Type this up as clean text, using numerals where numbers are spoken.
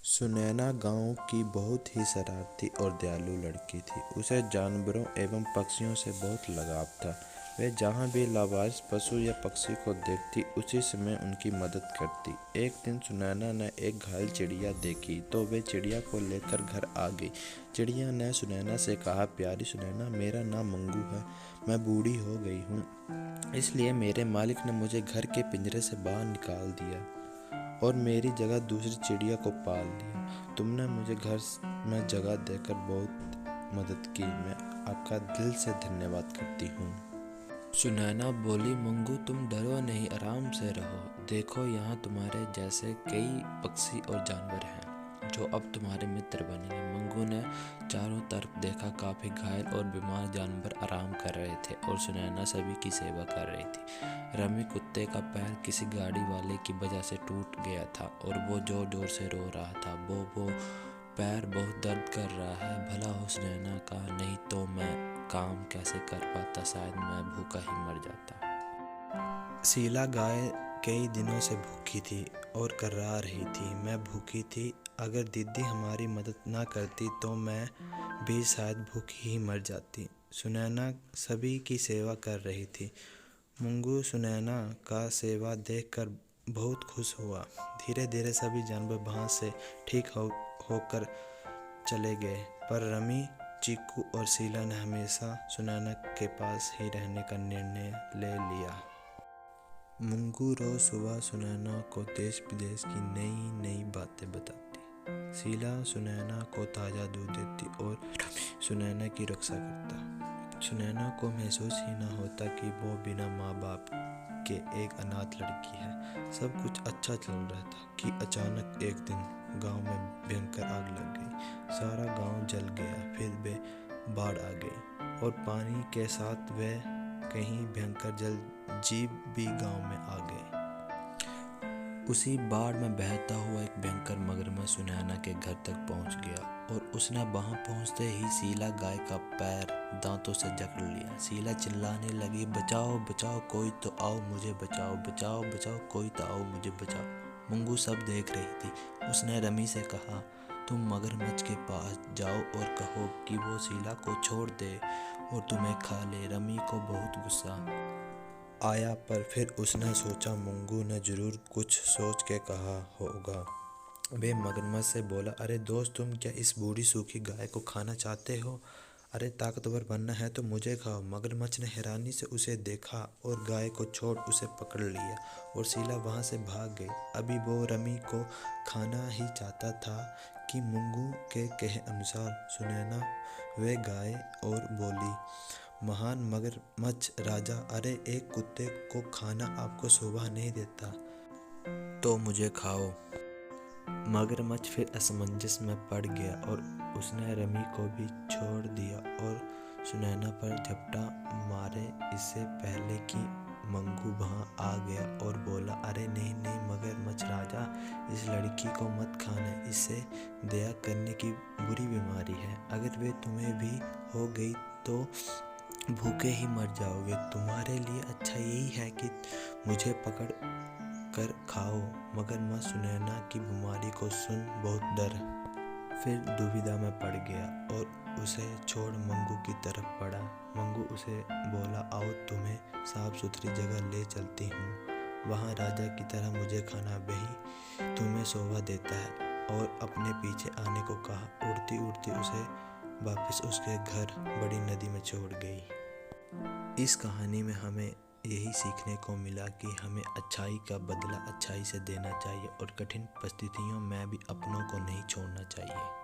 सुनैना गाँव की बहुत ही शरारती और दयालु लड़की थी। उसे जानवरों एवं पक्षियों से बहुत लगाव था। वह जहाँ भी लावारिस पशु या पक्षी को देखती उसी समय उनकी मदद करती। एक दिन सुनैना ने एक घायल चिड़िया देखी तो वे चिड़िया को लेकर घर आ गई। चिड़िया ने सुनैना से कहा, प्यारी सुनैना, मेरा नाम मंगू है। मैं बूढ़ी हो गई हूँ, इसलिए मेरे मालिक ने मुझे घर के पिंजरे से बाहर निकाल दिया और मेरी जगह दूसरी चिड़िया को पाल लिया। तुमने मुझे घर में जगह देकर बहुत मदद की। मैं आपका दिल से धन्यवाद करती हूँ। सुनैना बोली, मंगू तुम डरो नहीं, आराम से रहो। देखो यहाँ तुम्हारे जैसे कई पक्षी और जानवर हैं जो अब तुम्हारे मित्र बनेंगे। मंगू ने चारों तरफ देखा, काफी घायल और बीमार जानवर आराम कर रहे थे और सुनैना सभी की सेवा कर रही थी। रमी कुत्ते का पैर किसी गाड़ी वाले की वजह से टूट गया था और वो जोर जोर से रो रहा था। वो पैर बहुत दर्द कर रहा है। भला हो सुनैना का, नहीं तो मैं काम कैसे कर पाता, शायद मैं भूखा ही मर जाता। शीला गाय कई दिनों से भूखी थी और कर्रा रही थी। मैं भूखी थी, अगर दीदी हमारी मदद ना करती तो मैं भी शायद भूखी ही मर जाती। सुनैना सभी की सेवा कर रही थी। मंगू सुनैना का सेवा देखकर बहुत खुश हुआ। धीरे धीरे सभी जानवर वहाँ से ठीक होकर चले गए, पर रमी, चीकू और शीला ने हमेशा सुनैना के पास ही रहने का निर्णय ले लिया। मंगू रोज सुबह सुनैना को देश विदेश की नई नई बातें बताती। शीला सुनैना को ताज़ा दूध देती और रमी सुनैना की रक्षा करता। सुनैना को महसूस ही न होता कि वो बिना माँ बाप के एक अनाथ लड़की है। सब कुछ अच्छा चल रहा था कि अचानक एक दिन गांव में भयंकर आग लग गई। सारा गांव जल गया, फिर बाढ़ आ गई और पानी के साथ वह कहीं भयंकर जल जीव भी गांव में आ गए। उसी बाढ़ में बहता हुआ एक भयंकर मगरमच्छ सुनैना के घर तक पहुंच गया और उसने वहां पहुंचते ही शीला गाय का पैर दांतों से जकड़ लिया। शीला चिल्लाने लगी, बचाओ बचाओ, कोई तो आओ मुझे बचाओ, बचाओ बचाओ, कोई तो आओ मुझे बचाओ। मंगू सब देख रही थी। उसने रमी से कहा, तुम मगरमच्छ के पास जाओ और कहो कि वो शीला को छोड़ दे और तुम्हें खा ले। रमी को बहुत गुस्सा आया, पर फिर उसने सोचा मंगू ने जरूर कुछ सोच के कहा होगा। वे मगरमच्छ से बोला, अरे दोस्त, तुम क्या इस बूढ़ी सूखी गाय को खाना चाहते हो? अरे ताकतवर बनना है तो मुझे खाओ। मगरमच्छ ने हैरानी से उसे देखा और गाय को छोड़ उसे पकड़ लिया और शीला वहाँ से भाग गई। अभी वो रमी को खाना ही चाहता था कि मंगू के कहे अनुसार सुनैना वे गाय और बोली, महान मगरमच्छ राजा, अरे एक कुत्ते को खाना आपको शोभा नहीं देता तो मुझे खाओ। मगरमच्छ फिर असमंजस में पड़ गया और उसने रमी को भी छोड़ दिया और सुनैना पर झपटा मारे इससे पहले कि मंगू वहाँ आ गया और बोला, अरे नहीं नहीं मगरमच्छ राजा, इस लड़की को मत खाना, इससे दया करने की बुरी बीमारी है। अगर वे तुम्हें भी हो गई तो भूखे ही मर जाओगे। तुम्हारे लिए अच्छा यही है कि मुझे पकड़ कर खाओ। मगरमच्छ सुनैना की बीमारी को सुन बहुत डर फिर दुविधा में पड़ गया और उसे छोड़ मंगू की तरफ बढ़ा। मंगू उसे बोला, आओ तुम्हें साफ सुथरी जगह ले चलती हूँ, वहाँ राजा की तरह मुझे खाना वही तुम्हें शोभा देता है, और अपने पीछे आने को कहा। उड़ती उड़ती उसे वापस उसके घर बड़ी नदी में छोड़ गई। इस कहानी में हमें यही सीखने को मिला कि हमें अच्छाई का बदला अच्छाई से देना चाहिए और कठिन परिस्थितियों में भी अपनों को नहीं छोड़ना चाहिए।